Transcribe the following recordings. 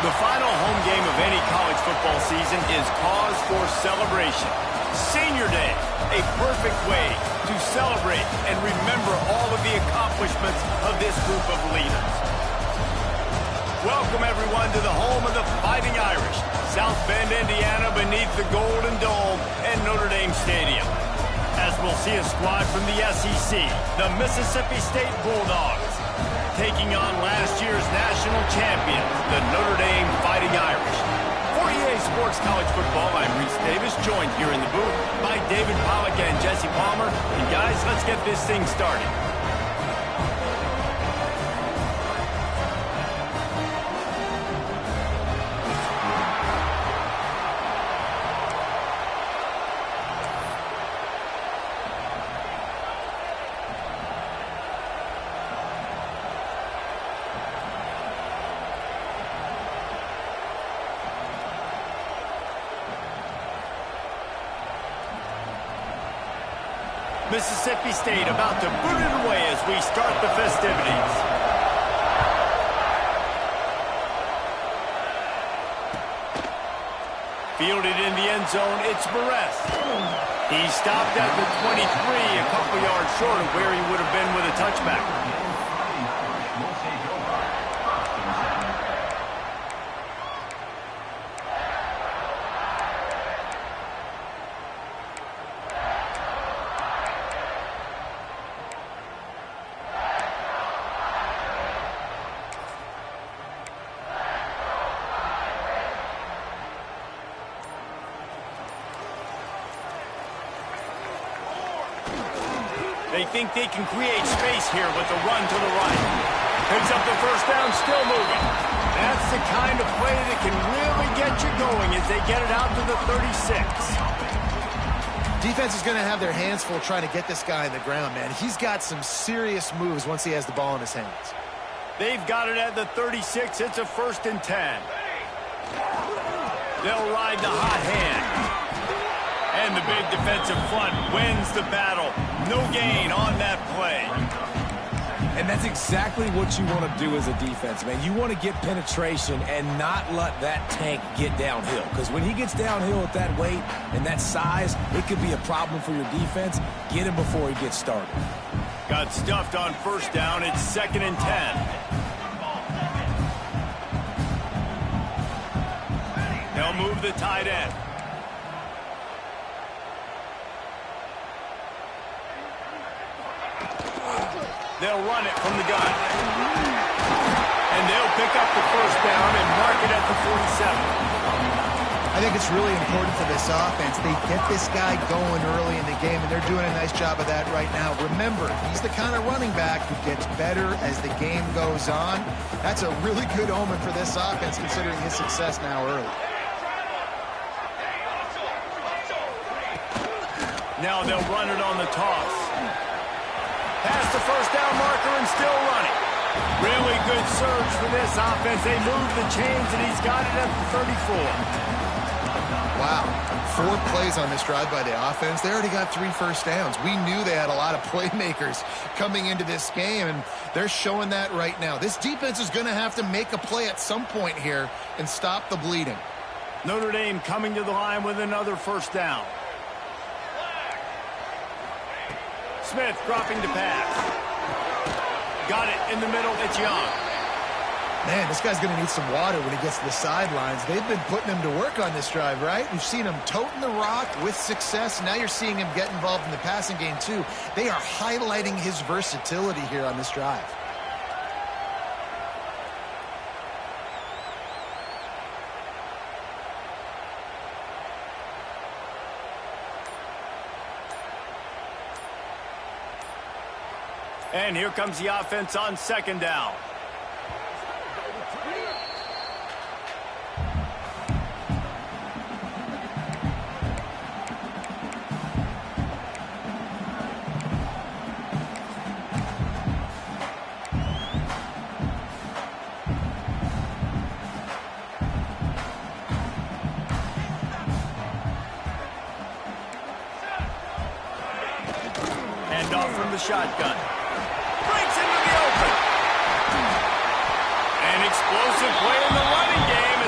The final home game of any college football season is cause for celebration. Senior Day, a perfect way to celebrate and remember all of the accomplishments of this group of leaders. Welcome, everyone, to the home of the Fighting Irish, South Bend, Indiana, beneath the Golden Dome and Notre Dame Stadium. As we'll see a squad from the SEC, the Mississippi State Bulldogs, taking on last year's national champions, the Notre Dame Fighting Irish. For EA Sports College Football, I'm Reese Davis, joined here in the booth by David Pollack and Jesse Palmer. And guys, let's get this thing started. Mississippi State about to boot it away as we start the festivities. Fielded in the end zone, it's Marez. He stopped at the 23, a couple yards short of where he would have been with a touchback. They think they can create space here with the run to the right. Picks up the first down, still moving. That's the kind of play that can really get you going as they get it out to the 36. Defense is going to have their hands full trying to get this guy on the ground, man. He's got some serious moves once he has the ball in his hands. They've got it at the 36. It's a 1st and 10. They'll ride the hot hand. And the big defensive front wins the battle. No gain on that play. And that's exactly what you want to do as a defense, man. You want to get penetration and not let that tank get downhill. Because when he gets downhill at that weight and that size, it could be a problem for your defense. Get him before he gets started. Got stuffed on first down. It's 2nd and 10. They'll move the tight end. They'll run it from the gun. And they'll pick up the first down and mark it at the 47. I think it's really important for this offense. They get this guy going early in the game, and they're doing a nice job of that right now. Remember, he's the kind of running back who gets better as the game goes on. That's a really good omen for this offense, considering his success now early. Now they'll run it on the toss. Past the first down marker and still running. Really good surge for this offense. They move the chains, and he's got it at the 34. Wow. 4 plays on this drive by the offense. They already got 3 first downs. We knew they had a lot of playmakers coming into this game, and they're showing that right now. This defense is going to have to make a play at some point here and stop the bleeding. Notre Dame coming to the line with another first down. Smith dropping to pass. Got it in the middle. It's Young. Man, this guy's going to need some water when he gets to the sidelines. They've been putting him to work on this drive, right? We've seen him toting the rock with success. Now you're seeing him get involved in the passing game, too. They are highlighting his versatility here on this drive. And here comes the offense on 2nd down. Handoff from the shotgun. Breaks into the open. An explosive play in the running game,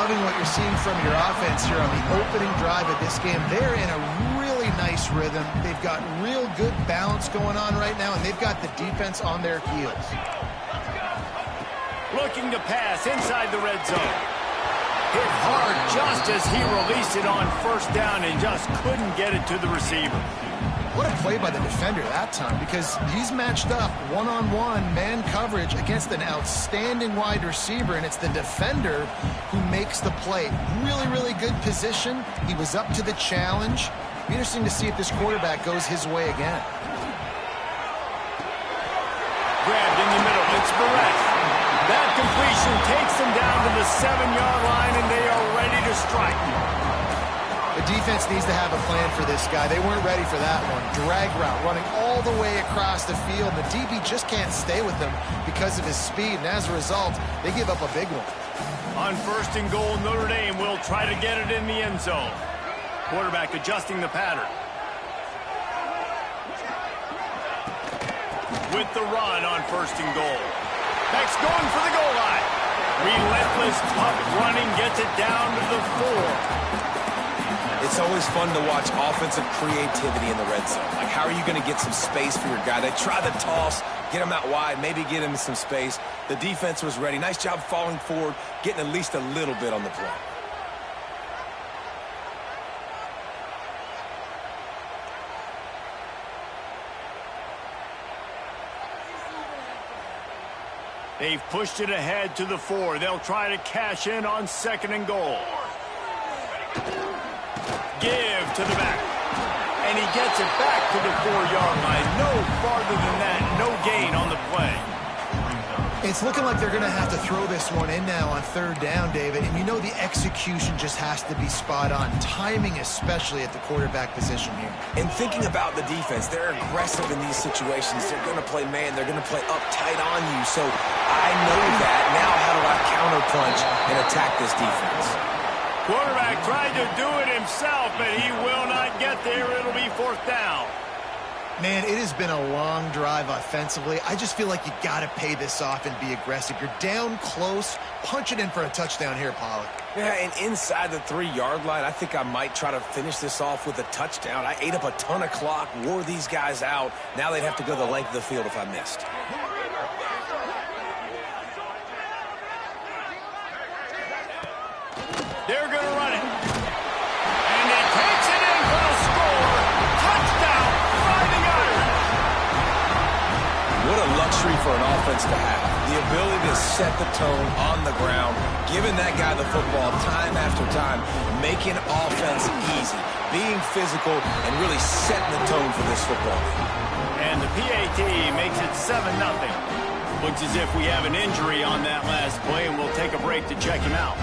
loving what you're seeing from your offense here on the opening drive of this game. They're in a really nice rhythm. They've got real good balance going on right now, and they've got the defense on their heels. Looking to pass inside the red zone. Hit hard just as he released it on first down and just couldn't get it to the receiver. What a play by the defender that time, because he's matched up one-on-one man coverage against an outstanding wide receiver, and it's the defender who makes the play. Really, really good position. He was up to the challenge. Be interesting to see if this quarterback goes his way again. Grabbed in the middle. It's Barrett. That completion takes them down to the 7-yard line, and they are ready to strike. The defense needs to have a plan for this guy. They weren't ready for that one. Drag route, running all the way across the field. The DB just can't stay with him because of his speed, and as a result, they give up a big one. On first and goal, Notre Dame will try to get it in the end zone. Quarterback adjusting the pattern. With the run on first and goal. Next, going for the goal line. Relentless, tough running, gets it down to the 4. It's always fun to watch offensive creativity in the red zone. Like, how are you going to get some space for your guy? They try the toss, get him out wide, maybe get him some space. The defense was ready. Nice job falling forward, getting at least a little bit on the play. They've pushed it ahead to the 4. They'll try to cash in on second and goal. Give to the back. And he gets it back to the 4-yard line. No farther than that. No gain on the play. It's looking like they're going to have to throw this one in now on third down, David. And you know the execution just has to be spot on. Timing especially at the quarterback position here. And thinking about the defense, they're aggressive in these situations. They're going to play man. They're going to play up tight on you. So I know that. Now how do I counterpunch and attack this defense? Quarterback tried to do it himself, but he will not get there. It'll be fourth down. Man, it has been a long drive offensively. I just feel like you got to pay this off and be aggressive. You're down close. Punch it in for a touchdown here, Pollack. Yeah, and inside the 3-yard line, I think I might try to finish this off with a touchdown. I ate up a ton of clock, wore these guys out. Now they'd have to go the length of the field if I missed. They're going to run it. And he takes it in for a score. Touchdown, Fighting Irish. What a luxury for an offense to have. The ability to set the tone on the ground, giving that guy the football time after time, making offense easy, being physical, and really setting the tone for this football. And the PAT makes it 7-0. Looks as if we have an injury on that last play, and we'll take a break to check him out.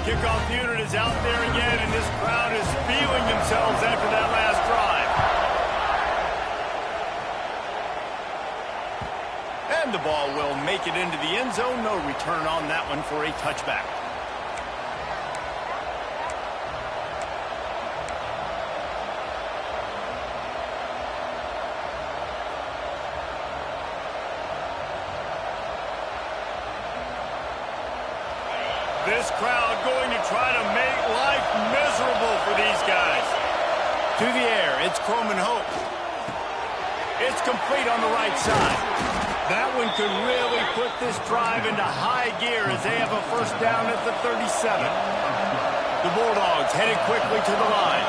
Kickoff unit is out there again, and this crowd is feeling themselves after that last drive. And the ball will make it into the end zone. No return on that one for a touchback. This crowd going to try to make life miserable for these guys. To the air, it's Croman Hope. It's complete on the right side. That one could really put this drive into high gear as they have a first down at the 37. The Bulldogs headed quickly to the line.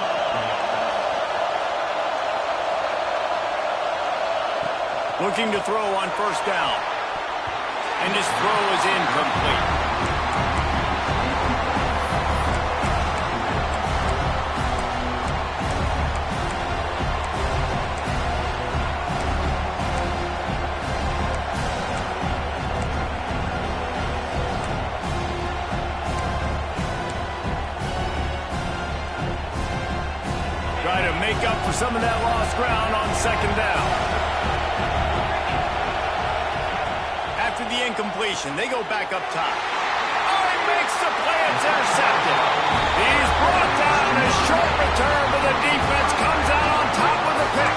Looking to throw on first down. And his throw is incomplete. Try to make up for some of that lost ground on second down. After the incompletion, they go back up top. Oh, he makes the play. It's intercepted. He's brought down. A short return, but the defense comes out on top with the pick.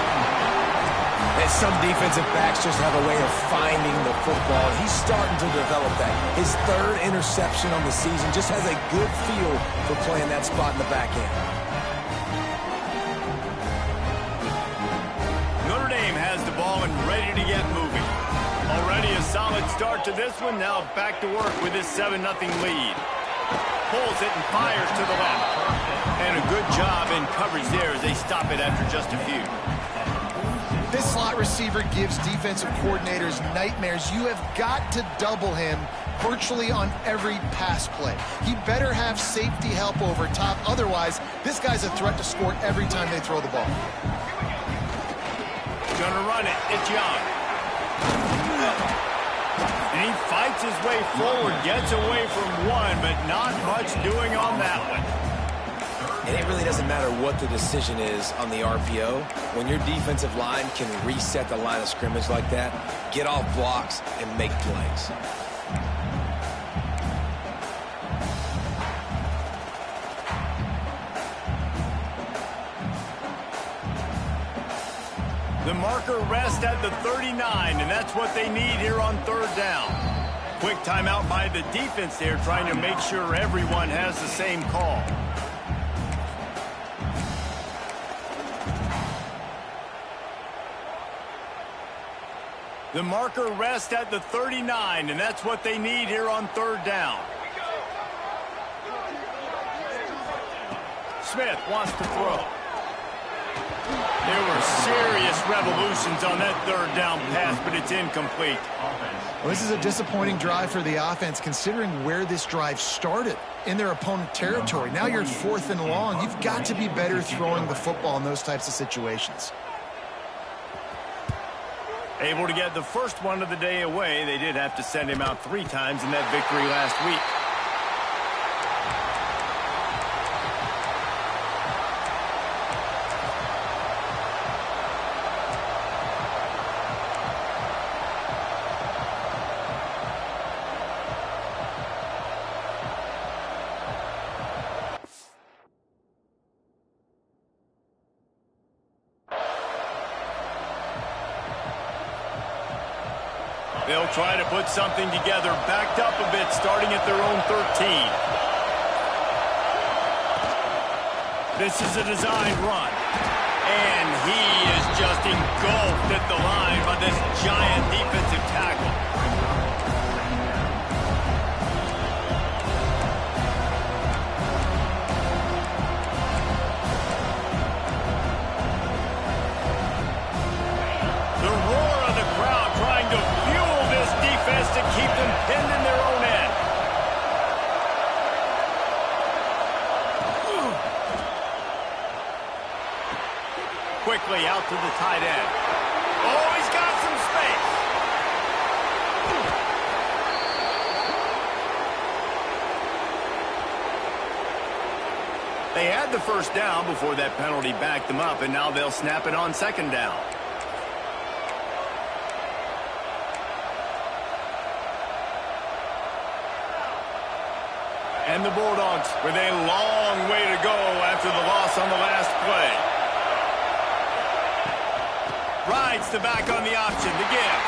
It Some defensive backs just have a way of finding the football. He's starting to develop that. His third interception on the season just has a good feel for playing that spot in the back end. Notre Dame has the ball and ready to get moving. Already a solid start to this one. Now back to work with this 7-0 lead. Pulls it and fires to the left. And a good job in coverage there as they stop it after just a few. This slot receiver gives defensive coordinators nightmares. You have got to double him virtually on every pass play. He better have safety help over top. Otherwise, this guy's a threat to score every time they throw the ball. Gonna run it. It's Young. And he fights his way forward, gets away from one, but not much doing on that one. And it really doesn't matter what the decision is on the RPO. When your defensive line can reset the line of scrimmage like that, get off blocks and make plays. The marker rests at the 39, and that's what they need here on third down. Quick timeout by the defense there, trying to make sure everyone has the same call. The marker rests at the 39, and that's what they need here on third down. Smith wants to throw. There were serious revolutions on that third down pass, but it's incomplete. Well, this is a disappointing drive for the offense, considering where this drive started, in their opponent territory. Now you're at 4th and long. You've got to be better throwing the football in those types of situations. Able to get the first one of the day away. They did have to send him out 3 times in that victory last week. They'll try to put something together, backed up a bit, starting at their own 13. This is a designed run. And he is just engulfed at the line by this giant defensive tackle. The roar of the crowd trying to fuel this defense to keep them pinned in their own end. Quickly out to the tight end. Oh, he's got some space. They had the first down before that penalty backed them up, and now they'll snap it on second down. And the Bulldogs with a long way to go after the loss on the last play. Rides the back on the option, the give.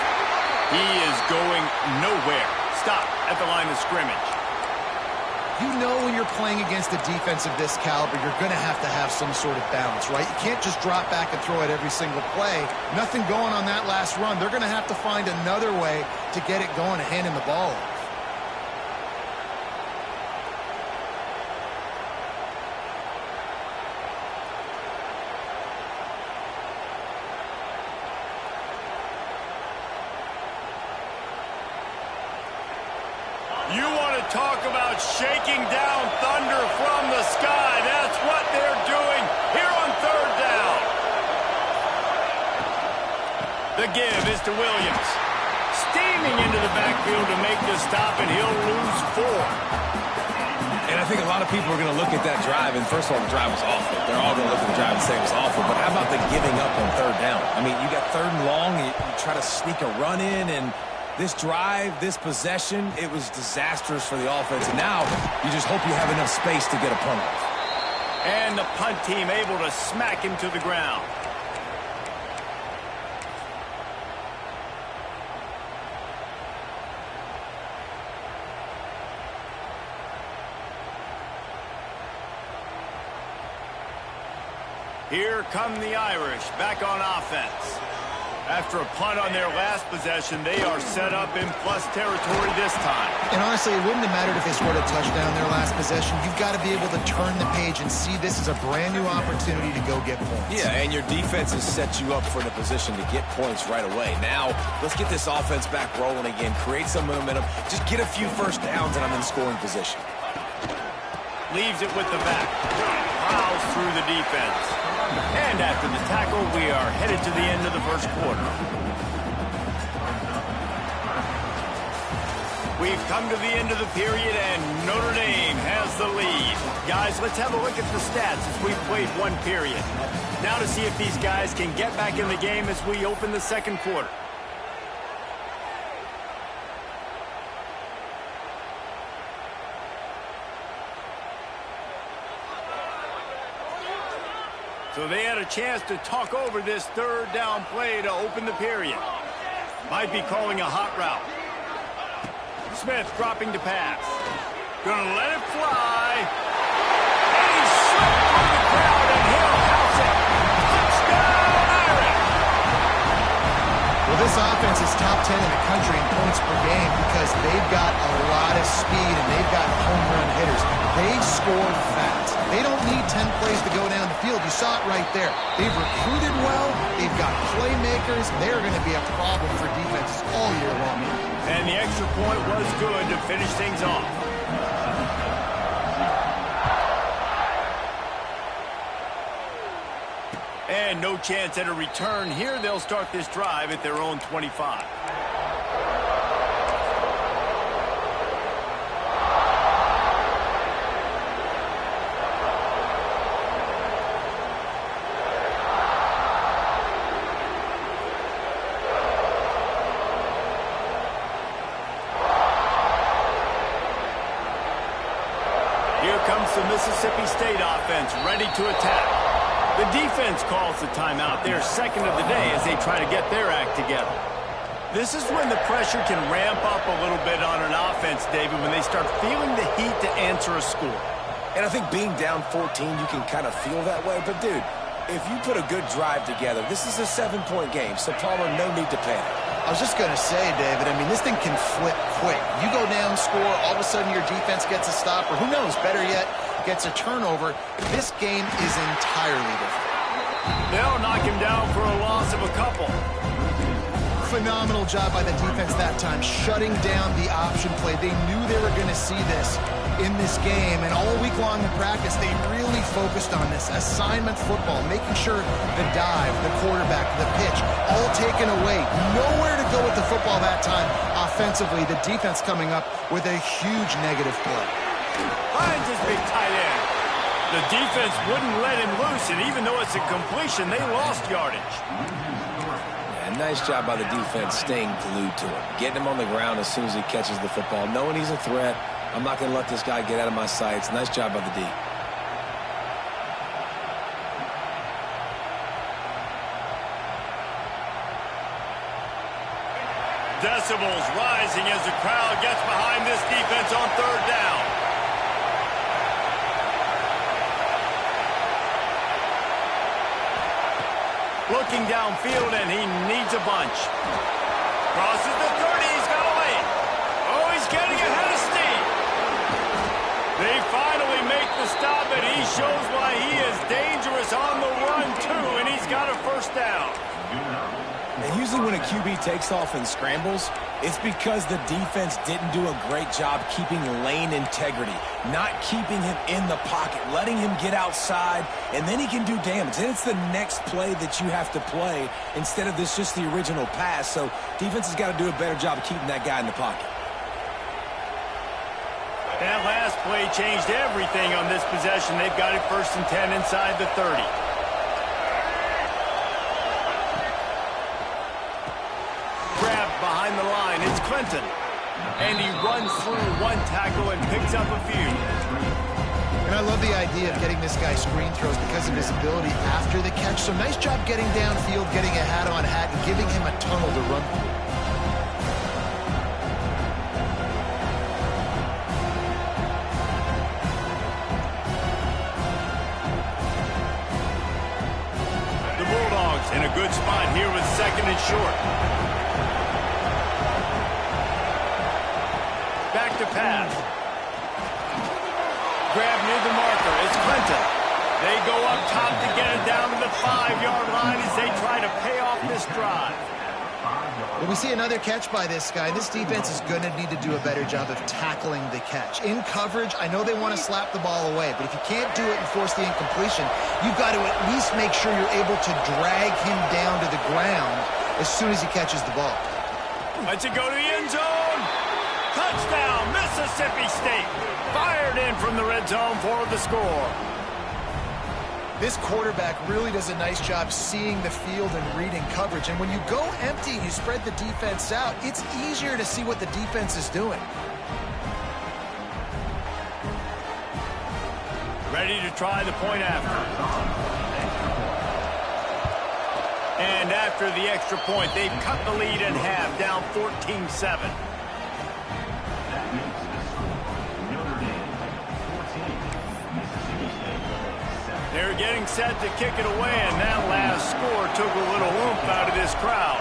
He is going nowhere. Stop at the line of scrimmage. You know when you're playing against a defense of this caliber, you're going to have some sort of balance, right? You can't just drop back and throw it every single play. Nothing going on that last run. They're going to have to find another way to get it going and handing the ball off. You want to talk about shaking down thunder from the sky. That's what they're doing here on third down. The give is to Williams. Steaming into the backfield to make the stop, and he'll lose 4. And I think a lot of people are going to look at that drive, and first of all, the drive was awful. They're all going to look at the drive and say it was awful, but how about the giving up on third down? I mean, you got third and long, you try to sneak a run in, and this drive, this possession, it was disastrous for the offense. And now you just hope you have enough space to get a punt off. And the punt team able to smack him to the ground. Here come the Irish back on offense. After a punt on their last possession, they are set up in plus territory this time. And honestly, it wouldn't have mattered if they scored a touchdown their last possession. You've got to be able to turn the page and see this as a brand new opportunity to go get points. Yeah, and your defense has set you up for the position to get points right away. Now, let's get this offense back rolling again, create some momentum, just get a few first downs, and I'm in scoring position. Leaves it with the back. Prowls through the defense. And after the tackle, we are headed to the end of the first quarter. We've come to the end of the period, and Notre Dame has the lead. Guys, let's have a look at the stats as we've played one period. Now to see if these guys can get back in the game as we open the second quarter. So they had a chance to talk over this third down play to open the period. Might be calling a hot route. Smith dropping to pass. Gonna let it fly. And he's swept through the crowd, and he'll house it. Touchdown, Irish! Well, this offense is top 10 in the country in points per game because they've got a lot of speed and they've got home run hitters. They score fast. They don't need 10 plays to go down the field. You saw it right there. They've recruited well. They've got playmakers. They're going to be a problem for defenses all year long. And the extra point was good to finish things off. And no chance at a return here. They'll start this drive at their own 25. Here comes the Mississippi State offense ready to attack. The defense calls the timeout, their second of the day, as they try to get their act together. This is when the pressure can ramp up a little bit on an offense, David, when they start feeling the heat to answer a score. And I think being down 14, you can kind of feel that way. But, dude, if you put a good drive together, this is a 7-point game, so Palmer, no need to panic. I was just going to say, David, I mean, this thing can flip quick. You go down, score, all of a sudden your defense gets a stop, or who knows, better yet, gets a turnover. This game is entirely different. They'll knock him down for a loss of a couple. Phenomenal job by the defense that time, shutting down the option play. They knew they were going to see this in this game, and all week long in practice, they really focused on this assignment football, making sure the dive, the quarterback, the pitch, all taken away. Nowhere to go with the football that time offensively. The defense coming up with a huge negative play. Finds his big tight end. The defense wouldn't let him loose, and even though it's a completion, they lost yardage. Nice job by the defense staying glued to him, getting him on the ground as soon as he catches the football, knowing he's a threat. I'm not going to let this guy get out of my sights. Nice job by the D. Decibels rising as the crowd gets behind this defense on third down. Looking downfield, and he needs a bunch. Crosses the 30, he's got a lead. Oh, he's getting ahead of steam. They finally make the stop, and he shows why he is dangerous on the run, too, and he's got a first down. And usually when a QB takes off and scrambles, it's because the defense didn't do a great job keeping lane integrity, not keeping him in the pocket, letting him get outside, and then he can do damage. Then it's the next play that you have to play instead of this just the original pass. So defense has got to do a better job of keeping that guy in the pocket. That last play changed everything on this possession. They've got it 1st and 10 inside the 30. Behind the line, it's Clinton. And he runs through one tackle and picks up a few. And I love the idea of getting this guy screen throws because of his ability after the catch. So nice job getting downfield, getting a hat-on-hat, and giving him a tunnel to run through. downs. In a good spot here with second and short. Back to pass. Grab near the marker. It's Clinton. They go up top to get it down to the 5-yard line as they try to pay off this drive. Well, we see another catch by this guy. This defense is going to need to do a better job of tackling the catch. In coverage, I know they want to slap the ball away, but if you can't do it and force the incompletion, you've got to at least make sure you're able to drag him down to the ground as soon as he catches the ball. Let's it go to the end zone. Touchdown, Mississippi State. Fired in from the red zone for the score. This quarterback really does a nice job seeing the field and reading coverage. And when you go empty and you spread the defense out, it's easier to see what the defense is doing. Ready to try the point after. And after the extra point, they've cut the lead in half, down 14-7. They're getting set to kick it away, and that last score took a little oomph out of this crowd.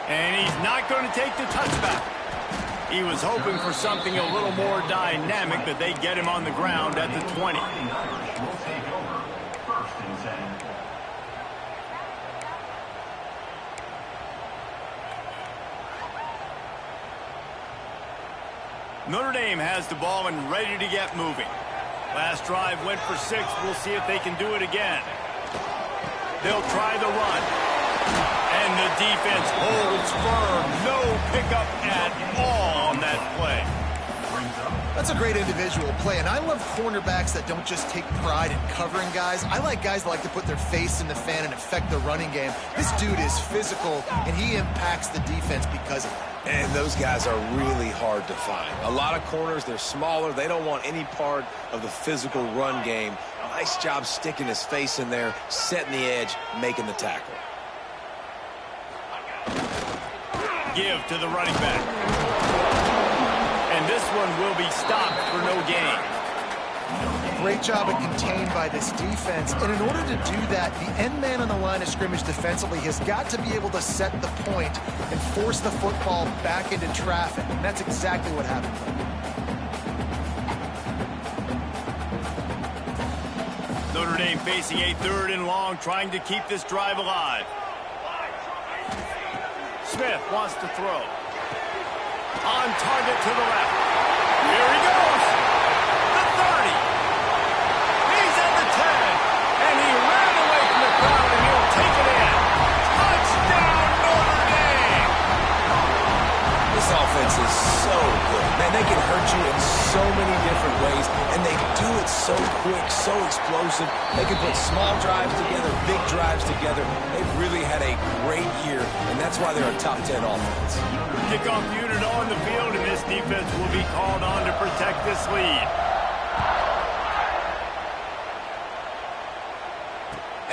And he's not going to take the touchback. He was hoping for something a little more dynamic, but they get him on the ground at the 20. Notre Dame has the ball and ready to get moving. Last drive went for 6. We'll see if they can do it again. They'll try the run. And the defense holds firm. No pickup at all on that play. That's a great individual play, and I love cornerbacks that don't just take pride in covering guys. I like guys that like to put their face in the fan and affect the running game. This dude is physical, and he impacts the defense because of it. And those guys are really hard to find. A lot of corners, they're smaller. They don't want any part of the physical run game. Nice job sticking his face in there, setting the edge, making the tackle. Give to the running back. And this one will be stopped for no gain. Great job of contained by this defense. And in order to do that, the end man on the line of scrimmage defensively has got to be able to set the point and force the football back into traffic. And that's exactly what happened. Notre Dame facing a 3rd and long, trying to keep this drive alive. Smith wants to throw. On target to the left. Here he goes. The 30. He's at the 10. And he ran away from the crowd, and he'll take it in. Touchdown, Notre Dame. This offense is so good. Man, they can hurt you in so many different ways, and they do it so quick, so explosive. They can put small drives together, big drives together. They've really had a great year, and that's why they're a top 10 offense. Kickoff unit on the field, and this defense will be called on to protect this lead.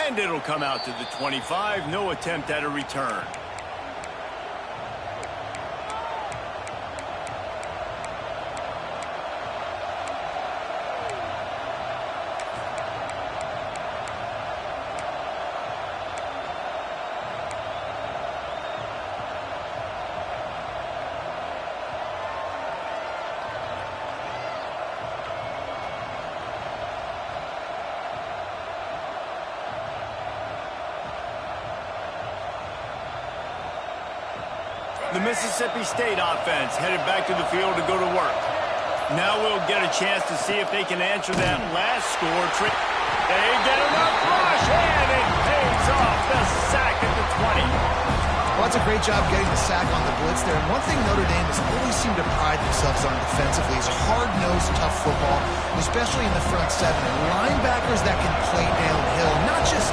And it'll come out to the 25. No attempt at a return. The Mississippi State offense headed back to the field to go to work. Now we'll get a chance to see if they can answer that last score trick. They get him up rush, and it pays off. The sack at the 20. Well, that's a great job getting the sack on the blitz there. And one thing Notre Dame has always seemed to pride themselves on defensively is hard-nosed, tough football, especially in the front 7. And linebackers that can play downhill, not just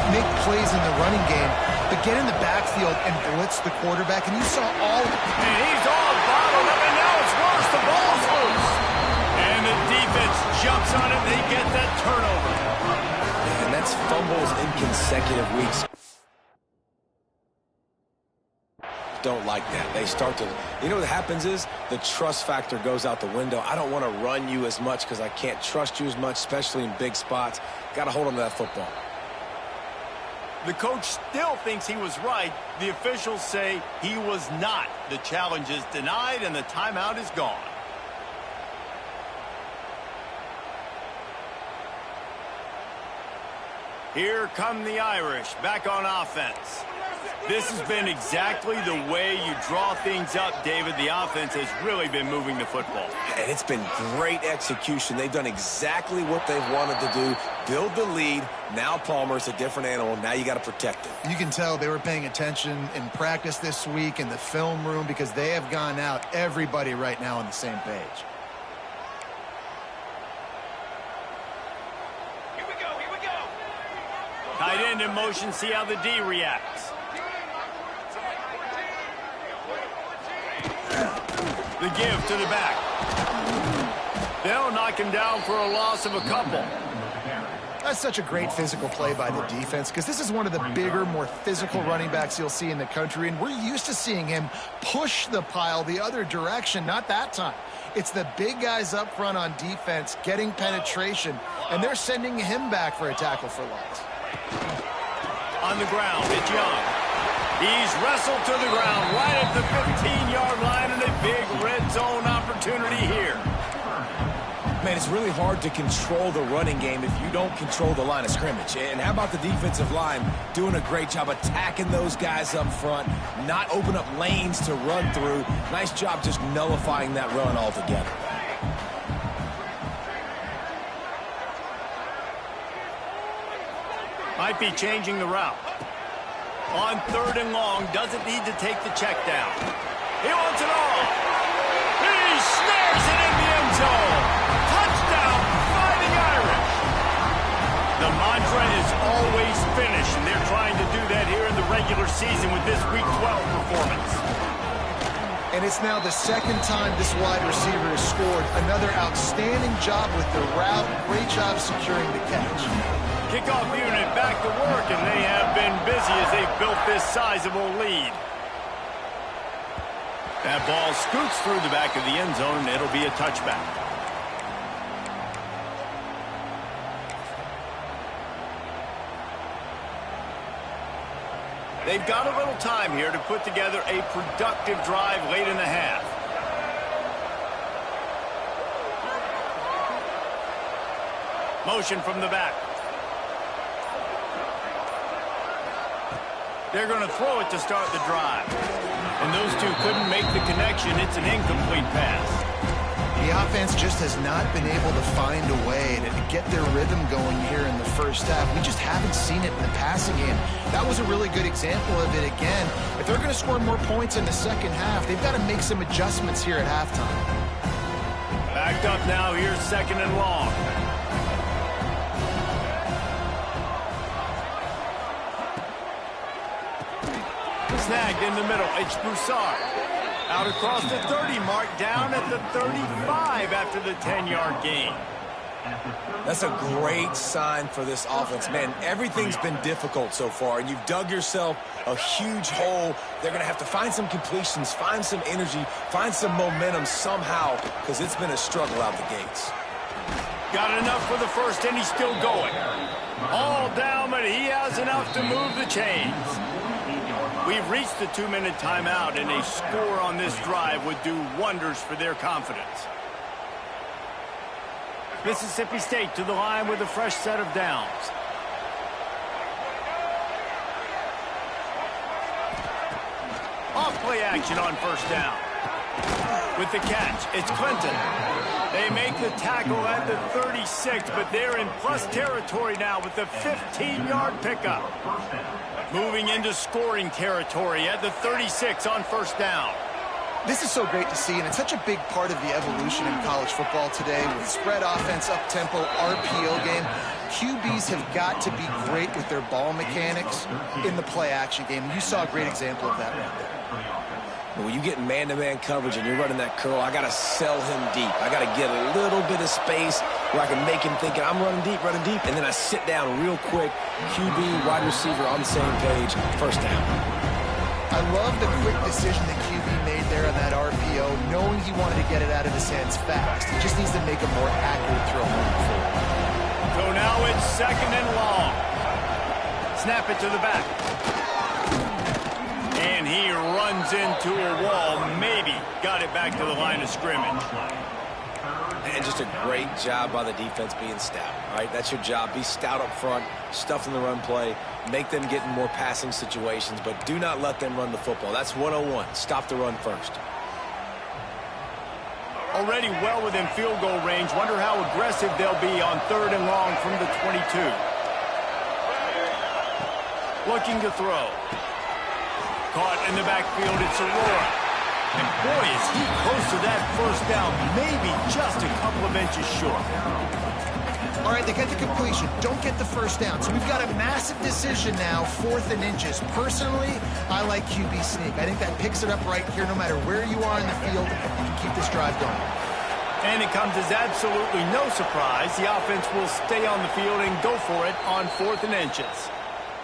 make plays in the running game, but get in the backfield and blitz the quarterback. And you saw all... And he's all bottled up, and now it's worse. The ball's loose. And the defense jumps on it. They get that turnover. And that's fumbles in consecutive weeks. don't like that. They start to, you know what happens is the trust factor goes out the window. I don't want to run you as much because I can't trust you as much, especially in big spots. Got to hold on to that football. The coach still thinks he was right. The officials say he was not. The challenge is denied and the timeout is gone. Here come the Irish back on offense. This has been exactly the way you draw things up, David. The offense has really been moving the football. And it's been great execution. They've done exactly what they've wanted to do. Build the lead. Now Palmer's a different animal. Now you got to protect it. You can tell they were paying attention in practice this week in the film room because they have gone out, everybody right now on the same page. Tight end in motion, see how the D reacts. The give to the back. They'll knock him down for a loss of a couple. That's such a great physical play by the defense because this is one of the bigger, more physical running backs you'll see in the country, and we're used to seeing him push the pile the other direction. Not that time. It's the big guys up front on defense getting penetration, and they're sending him back for a tackle for loss. On the ground, it's Young. He's wrestled to the ground right at the 15-yard line, and a big red zone opportunity here. Man, it's really hard to control the running game if you don't control the line of scrimmage. And how about the defensive line doing a great job attacking those guys up front, not open up lanes to run through. Nice job just nullifying that run altogether. Might be changing the route. On 3rd and long, doesn't need to take the check down. He wants it all. He snares it in the end zone. Touchdown, Fighting Irish. The mantra is always finish, and they're trying to do that here in the regular season with this Week 12 performance. And it's now the second time this wide receiver has scored. Another outstanding job with the route. Great job securing the catch. Kickoff unit back to work, and they have been busy as they've built this sizable lead. That ball scoots through the back of the end zone, and it'll be a touchback. They've got a little time here to put together a productive drive late in the half. Motion from the back. They're going to throw it to start the drive. And those two couldn't make the connection. It's an incomplete pass. The offense just has not been able to find a way to get their rhythm going here in the first half. We just haven't seen it in the passing game. That was a really good example of it again. If they're going to score more points in the second half, they've got to make some adjustments here at halftime. Backed up now. Here's 2nd and long. Snagged in the middle. It's Broussard. Out across the 30 mark, down at the 35 after the 10-yard gain. That's a great sign for this offense. Man, everything's been difficult so far, and you've dug yourself a huge hole. They're going to have to find some completions, find some energy, find some momentum somehow, because it's been a struggle out the gates. Got enough for the first, and he's still going. All down, but he has enough to move the chains. We've reached the 2-minute timeout, and a score on this drive would do wonders for their confidence. Mississippi State to the line with a fresh set of downs. Off play action on 1st down. With the catch, it's Clinton. They make the tackle at the 36, but they're in plus territory now with the 15-yard pickup. Moving into scoring territory at the 36 on 1st down. This is so great to see, and it's such a big part of the evolution in college football today with spread offense, up-tempo, RPO game. QBs have got to be great with their ball mechanics in the play-action game. You saw a great example of that right there. When you get man-to-man coverage and you're running that curl, I got to sell him deep. I got to get a little bit of space where I can make him think I'm running deep, and then I sit down real quick. QB, wide receiver on the same page, 1st down. I love the quick decision that QB made there on that RPO, knowing he wanted to get it out of his hands fast. He just needs to make a more accurate throw moving forward. So now it's 2nd and long. Snap it to the back. And he runs into a wall. Maybe got it back to the line of scrimmage. And just a great job by the defense being stout. All right, that's your job. Be stout up front, stuff in the run play, make them get in more passing situations, but do not let them run the football. That's 101. Stop the run first. Already well within field goal range. Wonder how aggressive they'll be on 3rd and long from the 22. Looking to throw. Caught in the backfield, it's Aurora. And boy, is he close to that first down, maybe just a couple of inches short. All right, they get the completion. Don't get the first down. So we've got a massive decision now, 4th and inches. Personally, I like QB sneak. I think that picks it up right here no matter where you are in the field. You can keep this drive going. And it comes as absolutely no surprise. The offense will stay on the field and go for it on 4th and inches.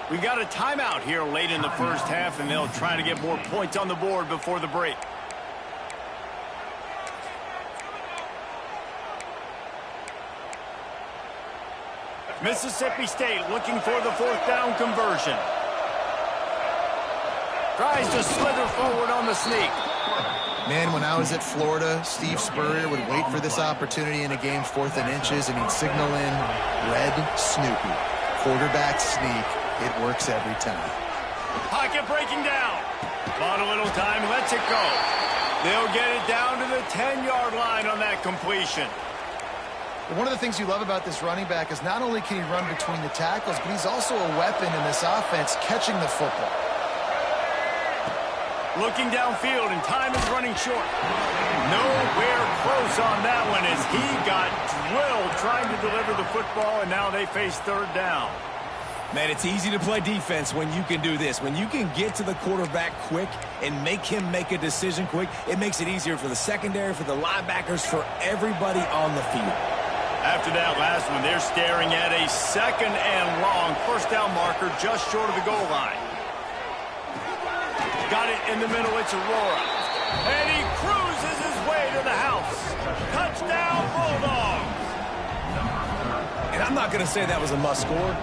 We got a timeout here late in the first half, and they'll try to get more points on the board before the break. Mississippi State looking for the 4th down conversion. Tries to slither forward on the sneak. Man, when I was at Florida, Steve Spurrier would wait for this opportunity in a game, 4th and inches, and he'd signal in red Snoopy. Quarterback sneak. It works every time. Pocket breaking down. Bought a little time, lets it go. They'll get it down to the 10-yard line on that completion. One of the things you love about this running back is not only can he run between the tackles, but he's also a weapon in this offense catching the football. Looking downfield, and time is running short. Nowhere close on that one as he got drilled trying to deliver the football, and now they face 3rd down. Man, it's easy to play defense when you can do this. When you can get to the quarterback quick and make him make a decision quick, it makes it easier for the secondary, for the linebackers, for everybody on the field. After that last one, they're staring at a 2nd and long. 1st down marker just short of the goal line. Got it in the middle, it's Aurora. And he cruises his way to the house. Touchdown, Bulldogs! And I'm not going to say that was a must score,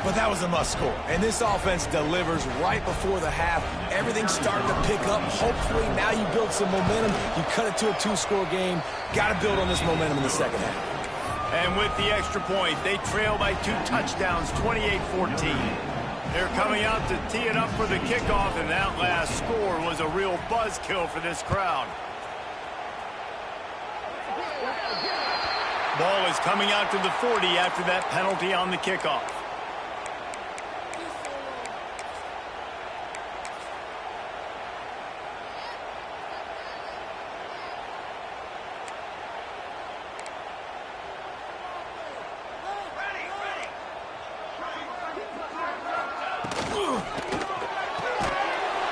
but that was a must score. And this offense delivers right before the half. Everything's starting to pick up. Hopefully now you build some momentum. You cut it to a 2-score game. Got to build on this momentum in the second half. And with the extra point, they trail by 2 touchdowns, 28-14. They're coming out to tee it up for the kickoff, and that last score was a real buzzkill for this crowd. Ball is coming out to the 40 after that penalty on the kickoff.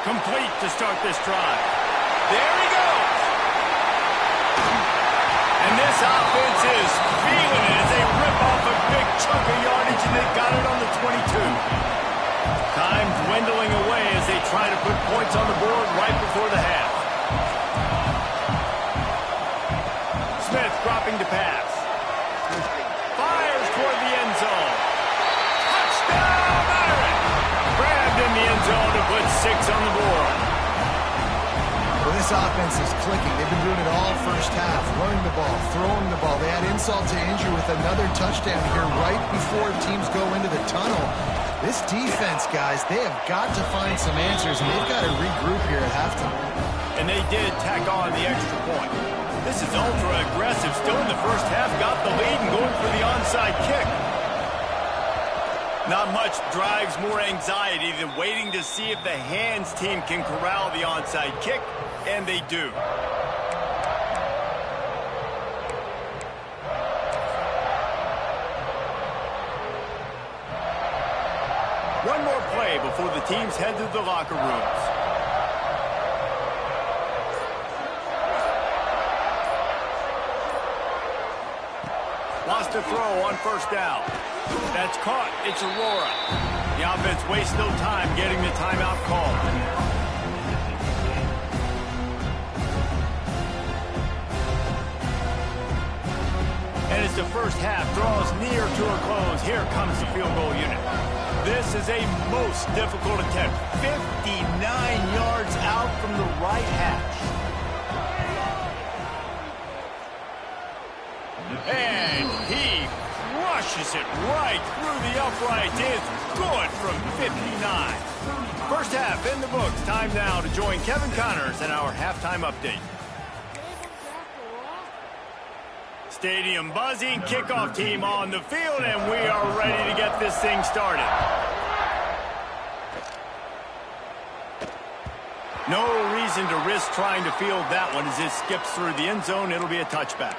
Complete to start this drive. There he goes. And this offense is feeling it as they rip off a big chunk of yardage, and they got it on the 22. Time dwindling away as they try to put points on the board right before the half. Smith dropping to pass. Fires toward the end zone. Touchdown, Byron! Grabbed in the end zone to put 6 on the board. Well, this offense is clicking. They've been doing it all first half, running the ball, throwing the ball. They had insult to injury with another touchdown here right before teams go into the tunnel. This defense, guys, they have got to find some answers, and they've got to regroup here at halftime. And they did tack on the extra point. This is ultra-aggressive. Still in the first half, got the lead and going for the onside kick. Not much drives more anxiety than waiting to see if the hands team can corral the onside kick, and they do. One more play before the teams head to the locker rooms. Lost a throw on first down. That's caught. It's Aurora. The offense wastes no time getting the timeout called. And as the first half draws near to a close, here comes the field goal unit. This is a most difficult attempt. 59 yards out from the right hash. And he crushes it right through the uprights. It's good from 59. First half in the books. Time now to join Kevin Connors in our halftime update. Stadium buzzing, kickoff team on the field, and we are ready to get this thing started. No reason to risk trying to field that one as it skips through the end zone. It'll be a touchback.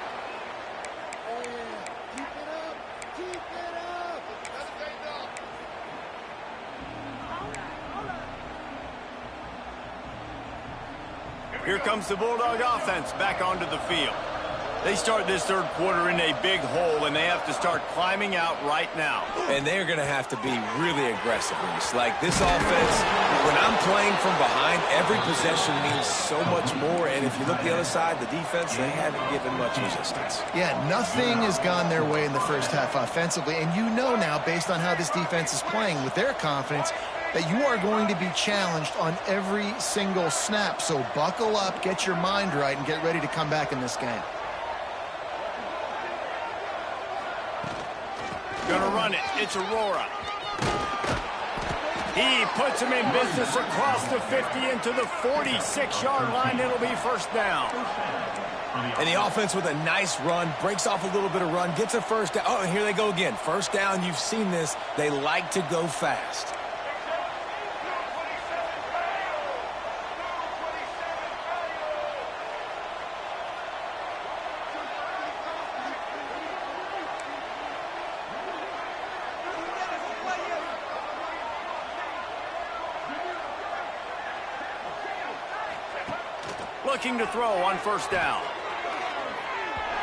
Here comes the Bulldog offense back onto the field. They start this third quarter in a big hole, and they have to start climbing out right now. And they're going to have to be really aggressive. Like this offense, when I'm playing from behind, every possession means so much more. And if you look the other side, the defense, they haven't given much resistance. Yeah, nothing has gone their way in the first half offensively. And you know now, based on how this defense is playing with their confidence, that you are going to be challenged on every single snap. So buckle up, get your mind right, and get ready to come back in this game. Gonna run it. It's Aurora. He puts him in business across the 50 into the 46-yard line. It'll be first down. And the offense with a nice run, breaks off a little bit of run, gets a first down. Oh, and here they go again. First down, you've seen this. They like to go fast. Looking to throw on first down.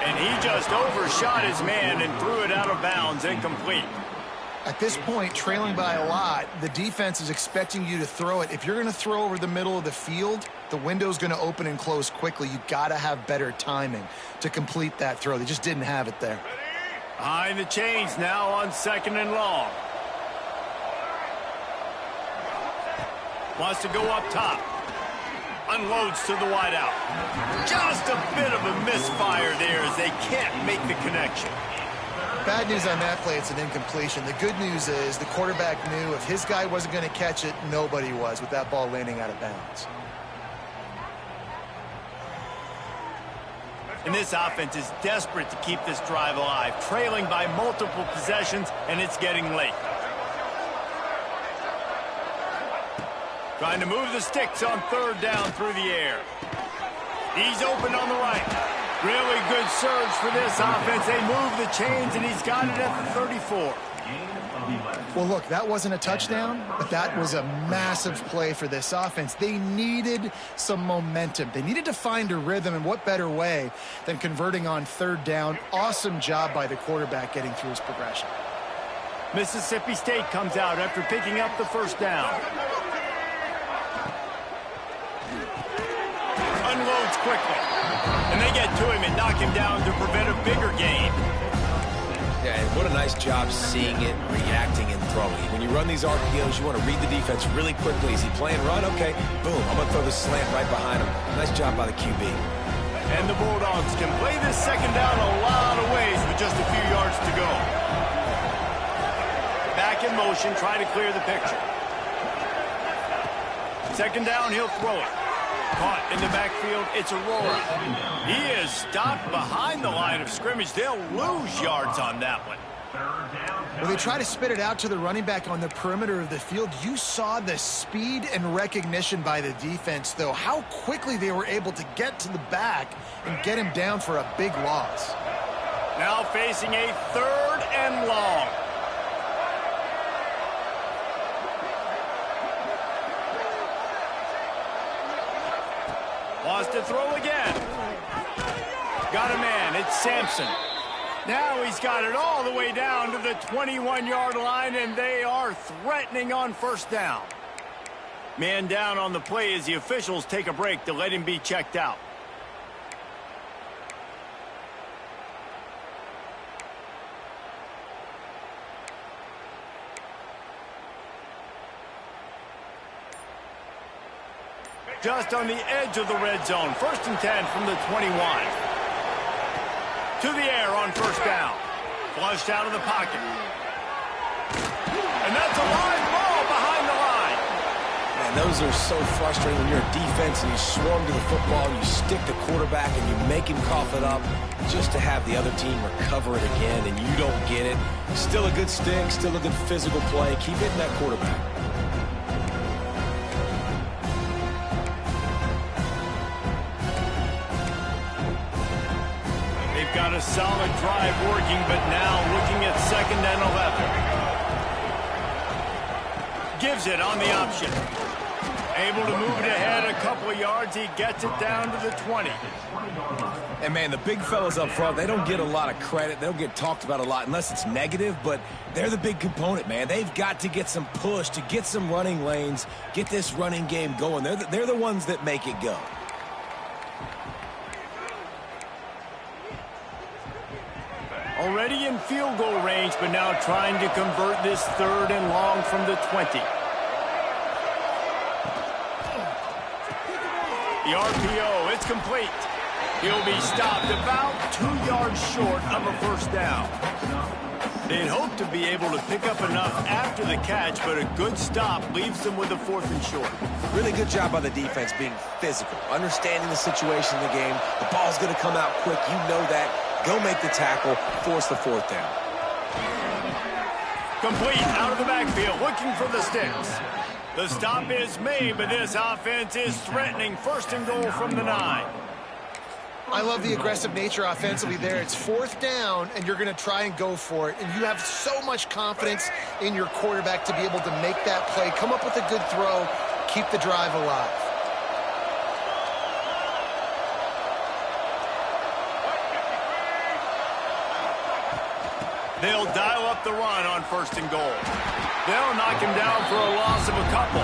And he just overshot his man and threw it out of bounds, incomplete. At this point, trailing by a lot, the defense is expecting you to throw it. If you're going to throw over the middle of the field, the window's going to open and close quickly. You've got to have better timing to complete that throw. They just didn't have it there. Behind the chains now on second and long. Wants to go up top. Unloads to the wideout. Just a bit of a misfire there as they can't make the connection. Bad news on that play, it's an incompletion. The good news is the quarterback knew if his guy wasn't going to catch it, nobody was with that ball landing out of bounds. And this offense is desperate to keep this drive alive, trailing by multiple possessions, and it's getting late. Trying to move the sticks on third down through the air. He's open on the right. Really good surge for this offense. They move the chains, and he's got it at the 34. Well, look, that wasn't a touchdown, but that was a massive play for this offense. They needed some momentum. They needed to find a rhythm, and what better way than converting on third down. Awesome job by the quarterback getting through his progression. Mississippi State comes out after picking up the first down. Unloads quickly. And they get to him and knock him down to prevent a bigger gain. Yeah, and what a nice job seeing it, reacting, and throwing. When you run these RPOs, you want to read the defense really quickly. Is he playing run? Okay, boom. I'm going to throw the slant right behind him. Nice job by the QB. And the Bulldogs can play this second down a lot of ways with just a few yards to go. Back in motion, try to clear the picture. Second down, he'll throw it. Caught in the backfield, it's Aurora. He is stopped behind the line of scrimmage. They'll lose yards on that one. Well, they try to spit it out to the running back on the perimeter of the field. You saw the speed and recognition by the defense, though. How quickly they were able to get to the back and get him down for a big loss. Now facing a third and long. Wants to throw again. Got a man. It's Sampson. Now he's got it all the way down to the 21-yard line, and they are threatening on first down. Man down on the play as the officials take a break to let him be checked out. just on the edge of the red zone. 1st and 10 from the 21. To the air on 1st down. Flushed out of the pocket. And that's a live ball behind the line. Man, those are so frustrating when you're a defense and you swarm to the football, you stick the quarterback and you make him cough it up just to have the other team recover it again, and you don't get it. Still a good stick, still a good physical play. Keep hitting that quarterback. They've got a solid drive working, but now looking at 2nd and 11. Gives it on the option. Able to move it ahead a couple of yards. He gets it down to the 20. And, man, the big fellas up front, they don't get a lot of credit. They don't get talked about a lot unless it's negative, but they're the big component, man. They've got to get some push, to get some running lanes, get this running game going. They're the ones that make it go. Already in field goal range, but now trying to convert this 3rd and long from the 20. The RPO, it's complete. He'll be stopped about 2 yards short of a 1st down. They'd hope to be able to pick up enough after the catch, but a good stop leaves them with a 4th and short. Really good job by the defense being physical, understanding the situation in the game. The ball's going to come out quick. You know that. Go make the tackle, force the 4th down. Complete out of the backfield, looking for the sticks. The stop is made, but this offense is threatening. 1st and goal from the 9. I love the aggressive nature offensively there. It's 4th down, and you're going to try and go for it. And you have so much confidence in your quarterback to be able to make that play, come up with a good throw, keep the drive alive. They'll dial up the run on 1st and goal. They'll knock him down for a loss of a couple.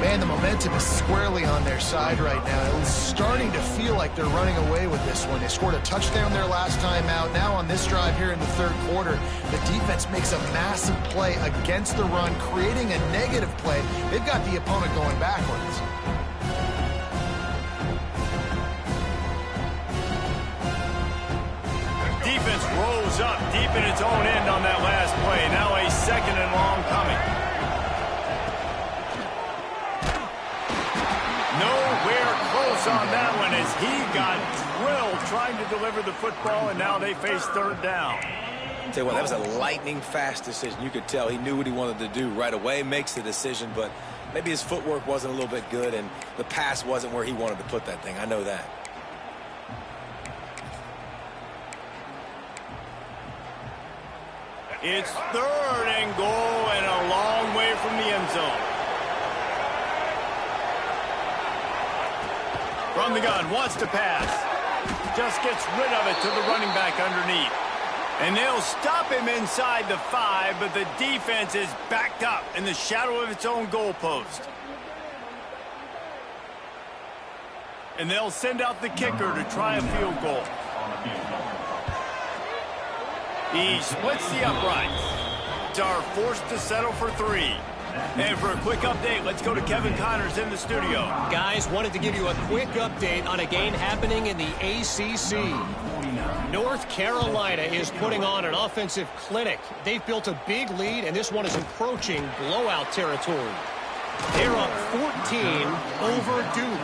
Man, the momentum is squarely on their side right now. It's starting to feel like they're running away with this one. They scored a touchdown their last time out. Now on this drive here in the 3rd quarter, the defense makes a massive play against the run, creating a negative play. They've got the opponent going backwards. Defense rolls up deep in its own end on that last play. Now a 2nd and long coming. Nowhere close on that one as he got drilled trying to deliver the football, and now they face 3rd down. Tell you what, that was a lightning-fast decision. You could tell he knew what he wanted to do right away, makes the decision, but maybe his footwork wasn't a little bit good, and the pass wasn't where he wanted to put that thing. I know that. It's 3rd and goal and a long way from the end zone. From the gun, wants to pass. Just gets rid of it to the running back underneath. And they'll stop him inside the 5, but the defense is backed up in the shadow of its own goalpost. And they'll send out the kicker to try a field goal. He splits the uprights. Are forced to settle for 3. And for a quick update, let's go to Kevin Connors in the studio. Guys, wanted to give you a quick update on a game happening in the ACC. North Carolina is putting on an offensive clinic. They've built a big lead, and this one is approaching blowout territory. They're up 14 over Duke.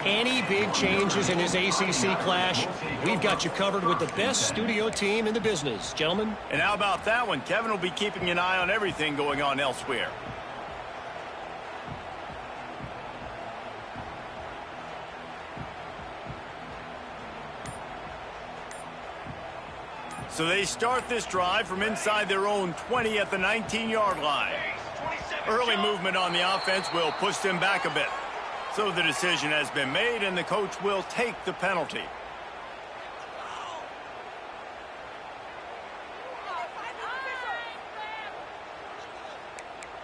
Any big changes in this ACC clash, we've got you covered with the best studio team in the business, gentlemen. And how about that one? Kevin will be keeping an eye on everything going on elsewhere. So they start this drive from inside their own 20 at the 19-yard line. Early movement on the offense will push them back a bit. So the decision has been made, and the coach will take the penalty.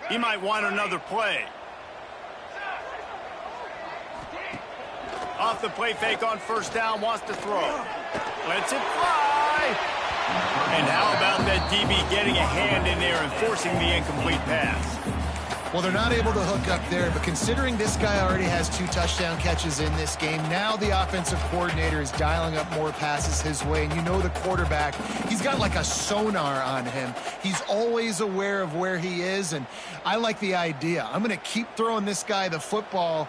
He might want another play. Off the play fake on 1st down, wants to throw. Lets it fly. And how about that DB getting a hand in there and forcing the incomplete pass? Well, they're not able to hook up there, but considering this guy already has 2 touchdown catches in this game, now the offensive coordinator is dialing up more passes his way, and you know the quarterback, he's got like a sonar on him. He's always aware of where he is, and I like the idea. I'm going to keep throwing this guy the football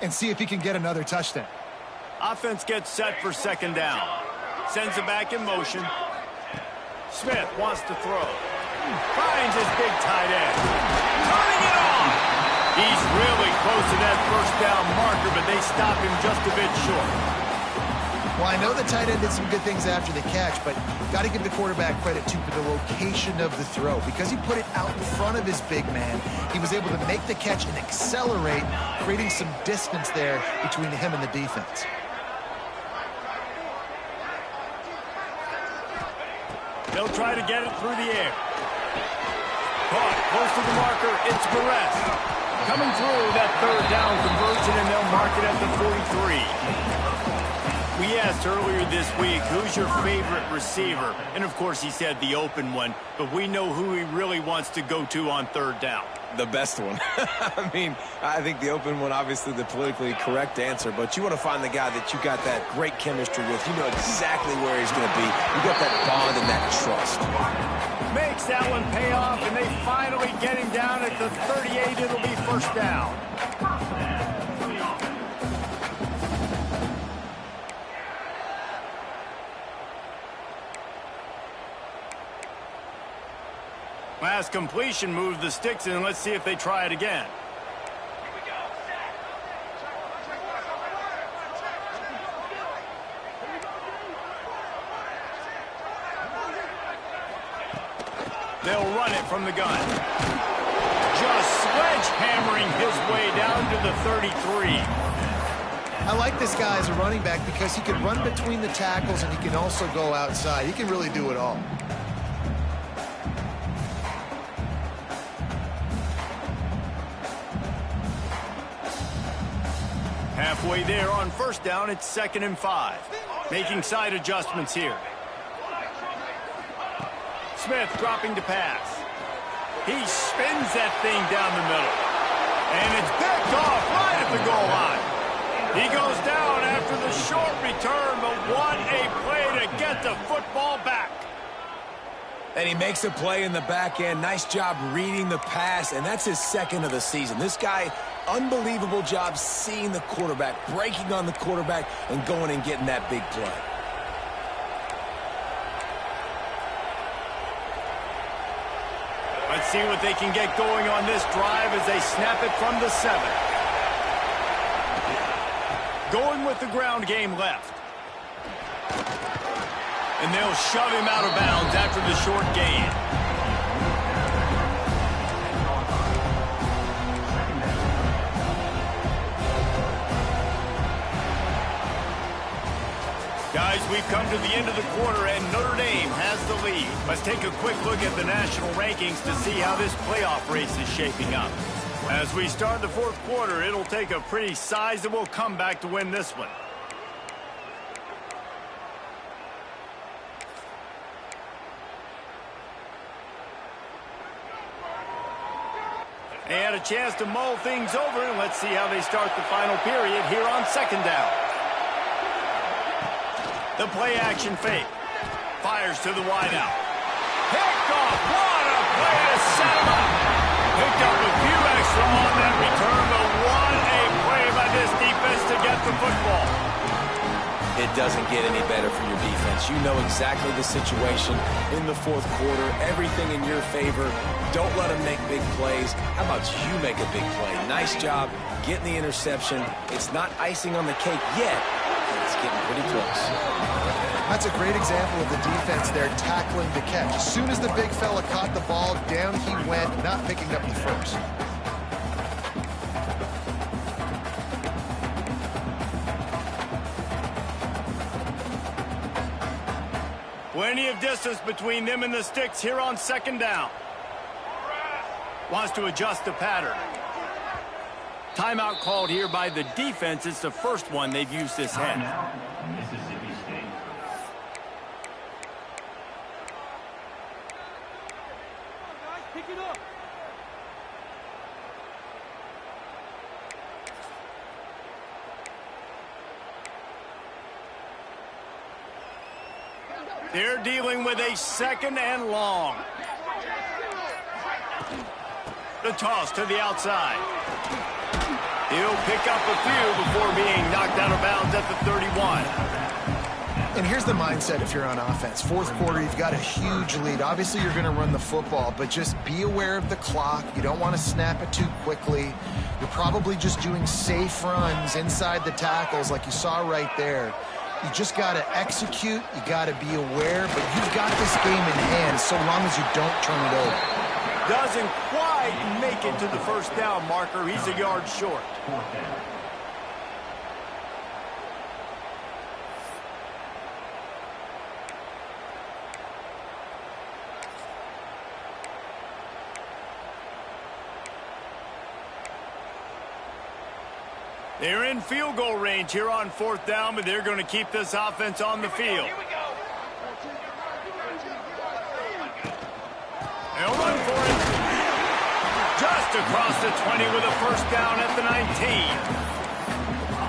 and see if he can get another touchdown. Offense gets set for second down. Sends it back in motion. Smith wants to throw. Finds his big tight end. Turning it on. He's really close to that first down marker, but they stop him just a bit short. Well, I know the tight end did some good things after the catch, but got to give the quarterback credit, too, for the location of the throw. Because he put it out in front of his big man, he was able to make the catch and accelerate, creating some distance there between him and the defense. They'll try to get it through the air. Caught close to the marker, it's Perez. Coming through that third down conversion, and they'll mark it at the 43. We asked earlier this week, who's your favorite receiver? And, of course, he said the open one, but we know who he really wants to go to on third down. The best one. I mean, I think the open one, obviously the politically correct answer, but you want to find the guy that you got that great chemistry with. You know exactly where he's going to be. You got that bond and that trust. Makes that one pay off, and they finally get him down at the 38. It'll be first down. Last completion moved the sticks in. Let's see if they try it again. They'll run it from the gun. Just sledgehammering his way down to the 33. I like this guy as a running back because he can run between the tackles and he can also go outside. He can really do it all. Halfway there on first down, it's 2nd and 5. Making side adjustments here. Smith dropping to pass. He spins that thing down the middle. And it's picked off right at the goal line. He goes down after the short return, but what a play to get the football back. And he makes a play in the back end. Nice job reading the pass, and that's his 2nd of the season. This guy, unbelievable job seeing the quarterback, breaking on the quarterback, and going and getting that big play. Let's see what they can get going on this drive as they snap it from the 7. Going with the ground game left. And they'll shove him out of bounds after the short gain. Guys, we've come to the end of the quarter, and Notre Dame has the lead. Let's take a quick look at the national rankings to see how this playoff race is shaping up. As we start the 4th quarter, it'll take a pretty sizable comeback to win this one. They had a chance to mull things over, and let's see how they start the final period here on 2nd down. The play action fake. Fires to the wideout. Picked off. What a play to set him up. Picked up a few extra on that return, but what a play by this defense to get the football. It doesn't get any better for your defense. You know exactly the situation in the 4th quarter. Everything in your favor. Don't let them make big plays. How about you make a big play? Nice job getting the interception. It's not icing on the cake yet, but it's getting pretty close. That's a great example of the defense there tackling the catch. As soon as the big fella caught the ball, down he went, not picking up the first. Plenty of distance between them and the sticks here on 2nd down. Wants to adjust the pattern. Timeout called here by the defense. It's the first one they've used this half. Mississippi State. Pick it up. They're dealing with a 2nd and long. The toss to the outside. He'll pick up a few before being knocked out of bounds at the 31. And here's the mindset if you're on offense. 4th quarter, you've got a huge lead. Obviously, you're going to run the football, but just be aware of the clock. You don't want to snap it too quickly. You're probably just doing safe runs inside the tackles like you saw right there. You just got to execute. You got to be aware, but you've got this game in hand so long as you don't turn it over. Doesn't quite make it to the 1st down marker. He's a yard short. 4th down. They're in field goal range here on 4th down, but they're going to keep this offense on the field. They'll run for it. Just across the 20 with a 1st down at the 19.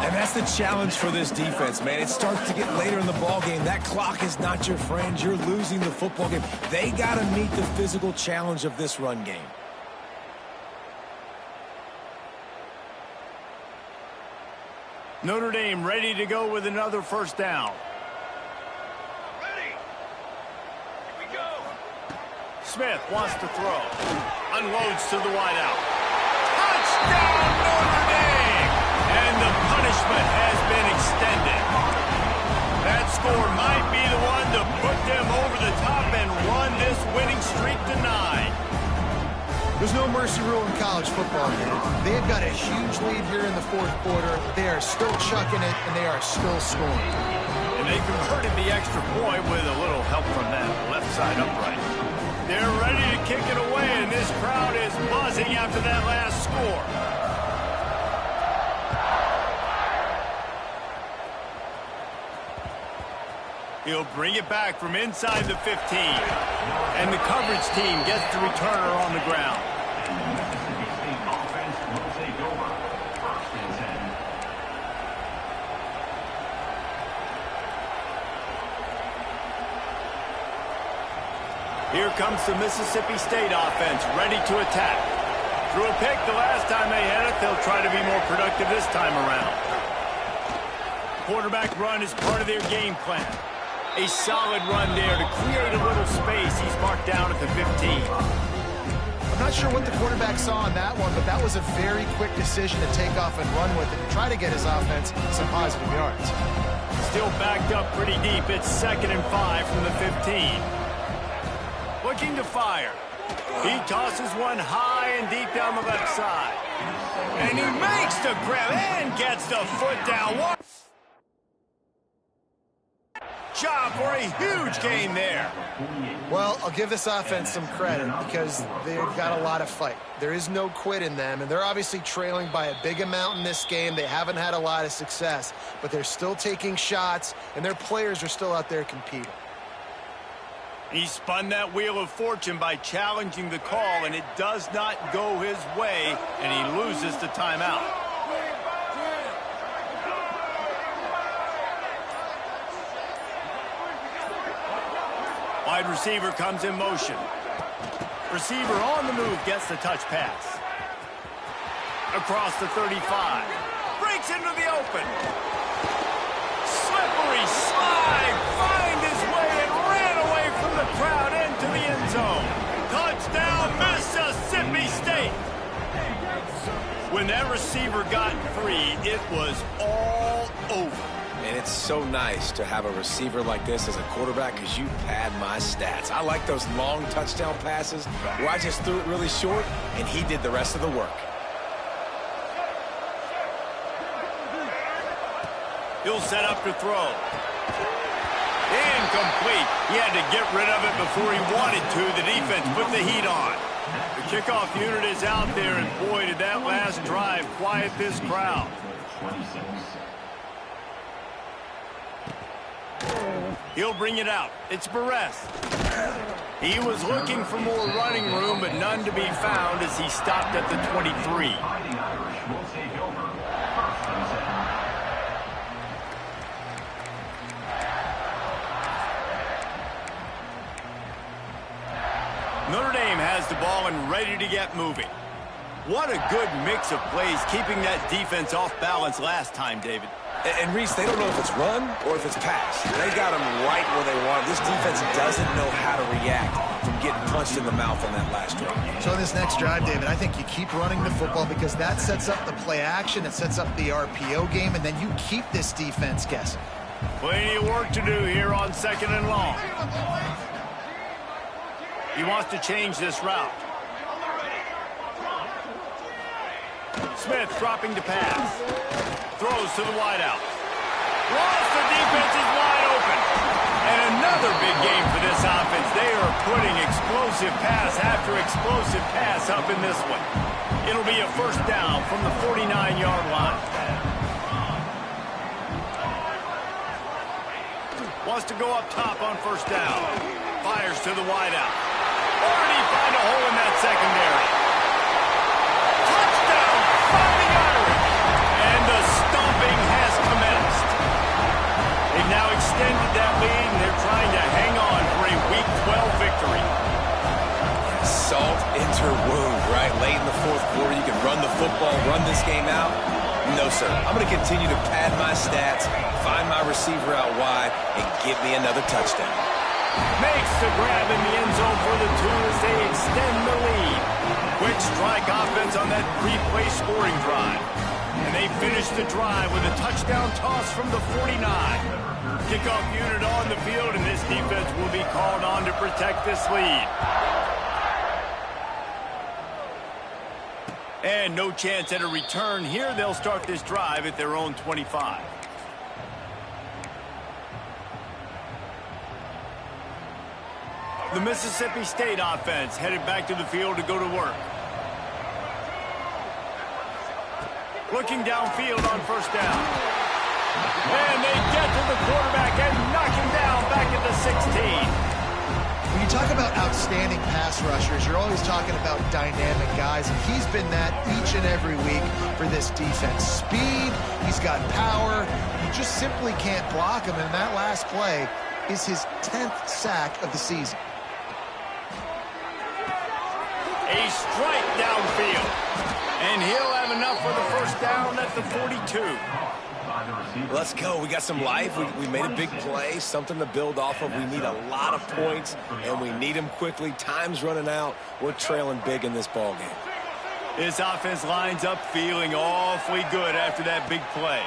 And that's the challenge for this defense, man. It starts to get later in the ball game. That clock is not your friend. You're losing the football game. They got to meet the physical challenge of this run game. Notre Dame ready to go with another 1st down. Ready. Here we go. Smith wants to throw. Unloads to the wideout. Touchdown, Notre Dame! And the punishment has been extended. That score might be the one to put them over the top and run this winning streak to 9. There's no mercy rule in college football, man. They've got a huge lead here in the 4th quarter. They are still chucking it, and they are still scoring. And they converted the extra point with a little help from that left side upright. They're ready to kick it away, and this crowd is buzzing after that last score. He'll bring it back from inside the 15. And the coverage team gets the returner on the ground. Mississippi State offense will take over. 1st and 10. Here comes the Mississippi State offense, ready to attack. Threw a pick the last time they had it. They'll try to be more productive this time around. Quarterback run is part of their game plan. A solid run there to create a little space. He's marked down at the 15. I'm not sure what the quarterback saw on that one, but that was a very quick decision to take off and run with it and try to get his offense some positive yards. Still backed up pretty deep. It's 2nd and 5 from the 15. Looking to fire. He tosses one high and deep down the left side. And he makes the grab and gets the foot down. What job for a huge gain there. Well, I'll give this offense some credit because they've got a lot of fight. There is no quit in them, and they're obviously trailing by a big amount in this game. They haven't had a lot of success, but they're still taking shots, and their players are still out there competing. He spun that wheel of fortune by challenging the call, and it does not go his way, and he loses the timeout. Wide receiver comes in motion. Receiver on the move gets the touch pass. Across the 35. Breaks into the open. Slippery slide. Find his way and ran away from the crowd into the end zone. Touchdown, Mississippi State. When that receiver got free, it was all over. And it's so nice to have a receiver like this as a quarterback because you pad my stats. I like those long touchdown passes where I just threw it really short and he did the rest of the work. He'll set up to throw. Incomplete. He had to get rid of it before he wanted to. The defense put the heat on. The kickoff unit is out there, and boy, did that last drive quiet this crowd. 26. He'll bring it out. It's Barres. He was looking for more running room, but none to be found as he stopped at the 23. Fighting Irish will take over. 1st and 10. Notre Dame has the ball and ready to get moving. What a good mix of plays keeping that defense off balance last time, David. And Reese, they don't know if it's run or if it's pass. They got them right where they want. This defense doesn't know how to react from getting punched in the mouth on that last drive. So in this next drive, David, I think you keep running the football because that sets up the play action, it sets up the RPO game, and then you keep this defense guessing. Plenty of work to do here on 2nd and long. He wants to change this route. Smith dropping to pass. Throws to the wideout. Lost, the defense is wide open. And another big game for this offense. They are putting explosive pass after explosive pass up in this one. It'll be a first down from the 49-yard line. Wants to go up top on first down. Fires to the wideout. Already find a hole in that secondary. Touchdown, Fighting Irish. And the stomping has commenced. They've now extended that lead, and they're trying to hang on for a Week 12 victory. Salt into wound, right? Late in the fourth quarter, you can run the football, run this game out. No, sir. I'm going to continue to pad my stats, find my receiver out wide, and get me another touchdown. Makes the grab in the end zone for the 2 as they extend the lead. Quick strike offense on that three-play scoring drive. And they finish the drive with a touchdown toss from the 49. Kickoff unit on the field, and this defense will be called on to protect this lead. And no chance at a return here. They'll start this drive at their own 25. The Mississippi State offense headed back to the field to go to work. Looking downfield on first down. And they get to the quarterback and knock him down back at the 16. When you talk about outstanding pass rushers, you're always talking about dynamic guys, and he's been that each and every week for this defense. Speed, he's got power, you just simply can't block him, and that last play is his 10th sack of the season. A strike downfield, and he'll have enough for the first down at the 42. Let's go. We got some life. We made a big play, something to build off of. We need a lot of points, and we need them quickly. Time's running out. We're trailing big in this ball game. This offense lines up feeling awfully good after that big play.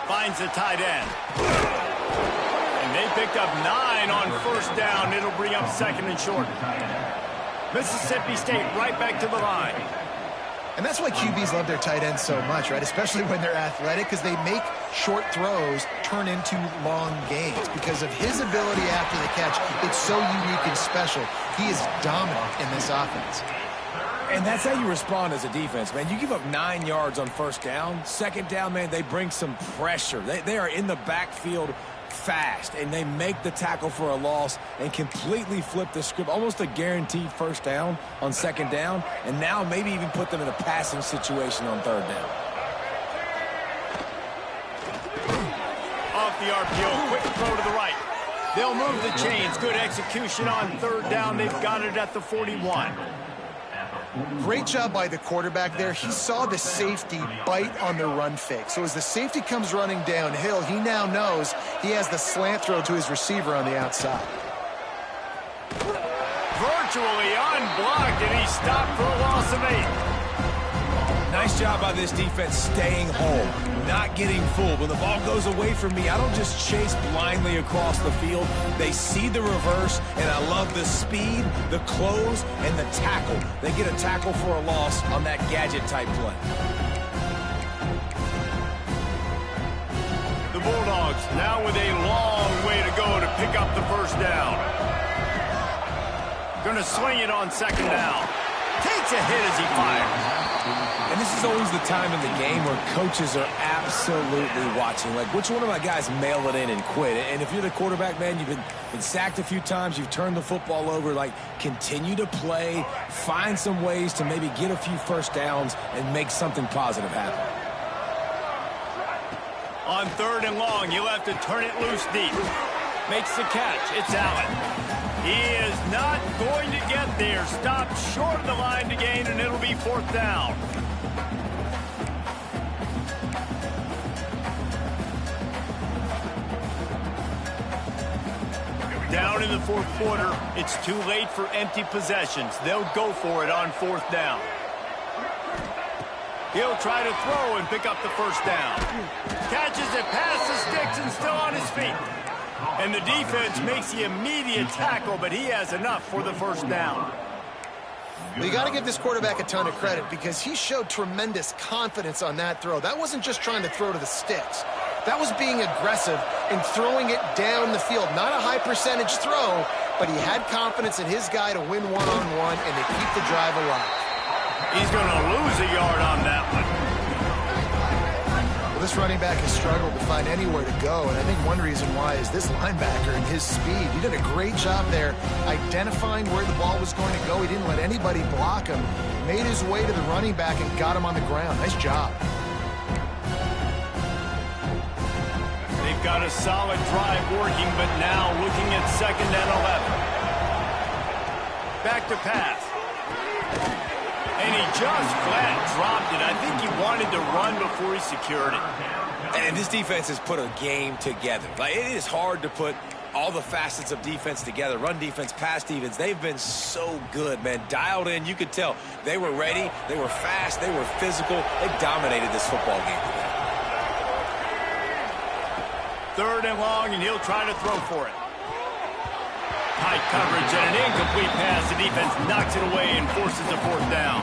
Finds the tight end. And they picked up 9 on first down. It'll bring up 2nd and short. Mississippi State right back to the line. And that's why QBs love their tight ends so much, right? Especially when they're athletic, because they make short throws turn into long gains. Because of his ability after the catch, it's so unique and special. He is dominant in this offense. And that's how you respond as a defense, man. You give up 9 yards on first down. Second down, man, they bring some pressure. They are in the backfield fast, and they make the tackle for a loss and completely flip the script, almost a guaranteed first down on second down, and now maybe even put them in a passing situation on third down. Off the RPO, quick throw to the right. They'll move the chains. Good execution on third down. They've got it at the 41. Great job by the quarterback there. He saw the safety bite on the run fake. So as the safety comes running downhill, he now knows he has the slant throw to his receiver on the outside. Virtually unblocked, and he stopped for a loss of 8. Nice job by this defense staying home, not getting fooled. When the ball goes away from me, I don't just chase blindly across the field. They see the reverse, and I love the speed, the close, and the tackle. They get a tackle for a loss on that gadget-type play. The Bulldogs now with a long way to go to pick up the first down. Going to swing it on second down. Takes a hit as he fires. And this is always the time in the game where coaches are absolutely watching. Like, which one of my guys mail it in and quit? And if you're the quarterback, man, you've been sacked a few times, you've turned the football over, like, continue to play, find some ways to maybe get a few first downs and make something positive happen. On third and long, you'll have to turn it loose deep. Makes the catch. It's Allen. He is not going to get there. Stopped short of the line to gain, and it'll be 4th down. Down in the 4th quarter, it's too late for empty possessions. They'll go for it on 4th down. He'll try to throw and pick up the 1st down. Catches it past the sticks and still on his feet. And the defense makes the immediate tackle, but he has enough for the 1st down. Well, you got to give this quarterback a ton of credit because he showed tremendous confidence on that throw. That wasn't just trying to throw to the sticks. That was being aggressive and throwing it down the field. Not a high percentage throw, but he had confidence in his guy to win one-on-one and to keep the drive alive. He's going to lose a yard on that one. Well, this running back has struggled to find anywhere to go, and I think one reason why is this linebacker and his speed. He did a great job there identifying where the ball was going to go. He didn't let anybody block him. Made his way to the running back and got him on the ground. Nice job. They've got a solid drive working, but now looking at 2nd and 11. Back to pass. And he just flat dropped it. I think he wanted to run before he secured it. And this defense has put a game together. Like, it is hard to put all the facets of defense together. Run defense, pass defense. They've been so good, man. Dialed in. You could tell they were ready. They were fast. They were physical. They dominated this football game today. 3rd and long, and he'll try to throw for it. Tight coverage and an incomplete pass. The defense knocks it away and forces a 4th down.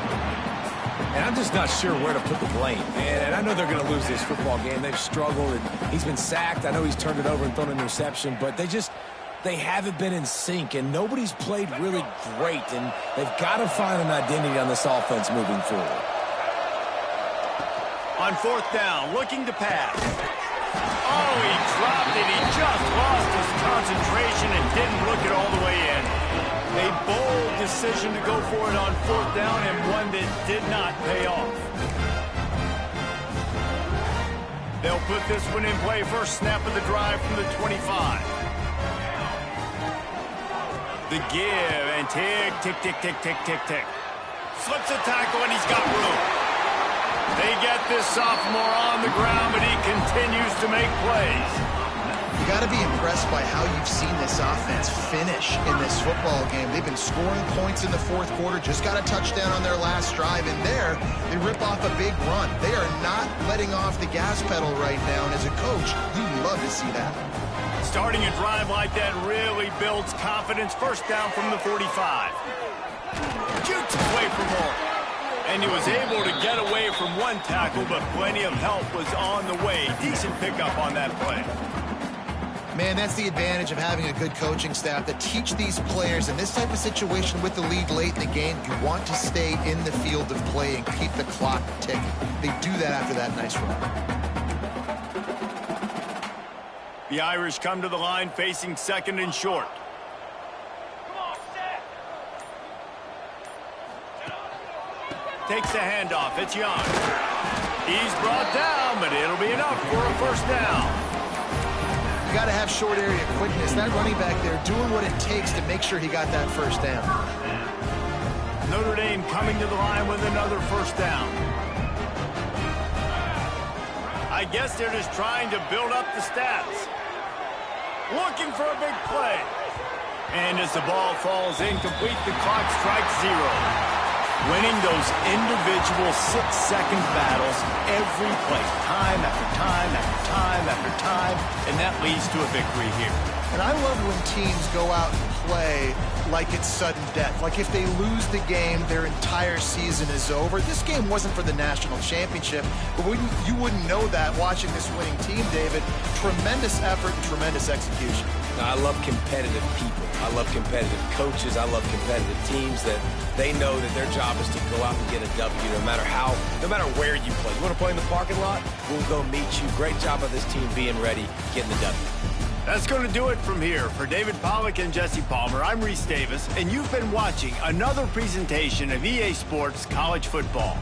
And I'm just not sure where to put the blame. And I know they're going to lose this football game. They've struggled, and he's been sacked. I know he's turned it over and thrown an interception, but they haven't been in sync, and nobody's played really great, and they've got to find an identity on this offense moving forward. On 4th down, looking to pass. Oh, he dropped it. He just lost his concentration and didn't look it all the way in. A bold decision to go for it on 4th down and one that did not pay off. They'll put this one in play. First snap of the drive from the 25. The give and tick, tick, tick, tick, tick, tick, tick. Slips a tackle and he's got room. They get this sophomore on the ground, but he continues to make plays. You got to be impressed by how you've seen this offense finish in this football game. They've been scoring points in the 4th quarter, just got a touchdown on their last drive, and there they rip off a big run. They are not letting off the gas pedal right now, and as a coach, you love to see that. Starting a drive like that really builds confidence. First down from the 45. Shoots away from more. And he was able to get away from one tackle, but plenty of help was on the way. Decent pickup on that play. Man, that's the advantage of having a good coaching staff that teach these players in this type of situation with the lead late in the game. You want to stay in the field of play and keep the clock ticking. They do that after that nice run. The Irish come to the line facing 2nd and short. Takes the handoff. It's Young. He's brought down, but it'll be enough for a 1st down. You got to have short area quickness. That running back there doing what it takes to make sure he got that 1st down. Notre Dame coming to the line with another 1st down. I guess they're just trying to build up the stats. Looking for a big play. And as the ball falls incomplete, the clock strikes 0. Winning those individual 6-second battles every play, time after time after time after time, and that leads to a victory here. And I love when teams go out and play like it's sudden death. Like if they lose the game, their entire season is over. This game wasn't for the national championship, but you wouldn't know that watching this winning team, David. Tremendous effort and tremendous execution. I love competitive people. I love competitive coaches. I love competitive teams that they know that their job is to go out and get a W no matter where you play. You want to play in the parking lot? We'll go meet you. Great job of this team being ready, getting the W. That's going to do it from here. For David Pollack and Jesse Palmer, I'm Reese Davis, and you've been watching another presentation of EA Sports College Football.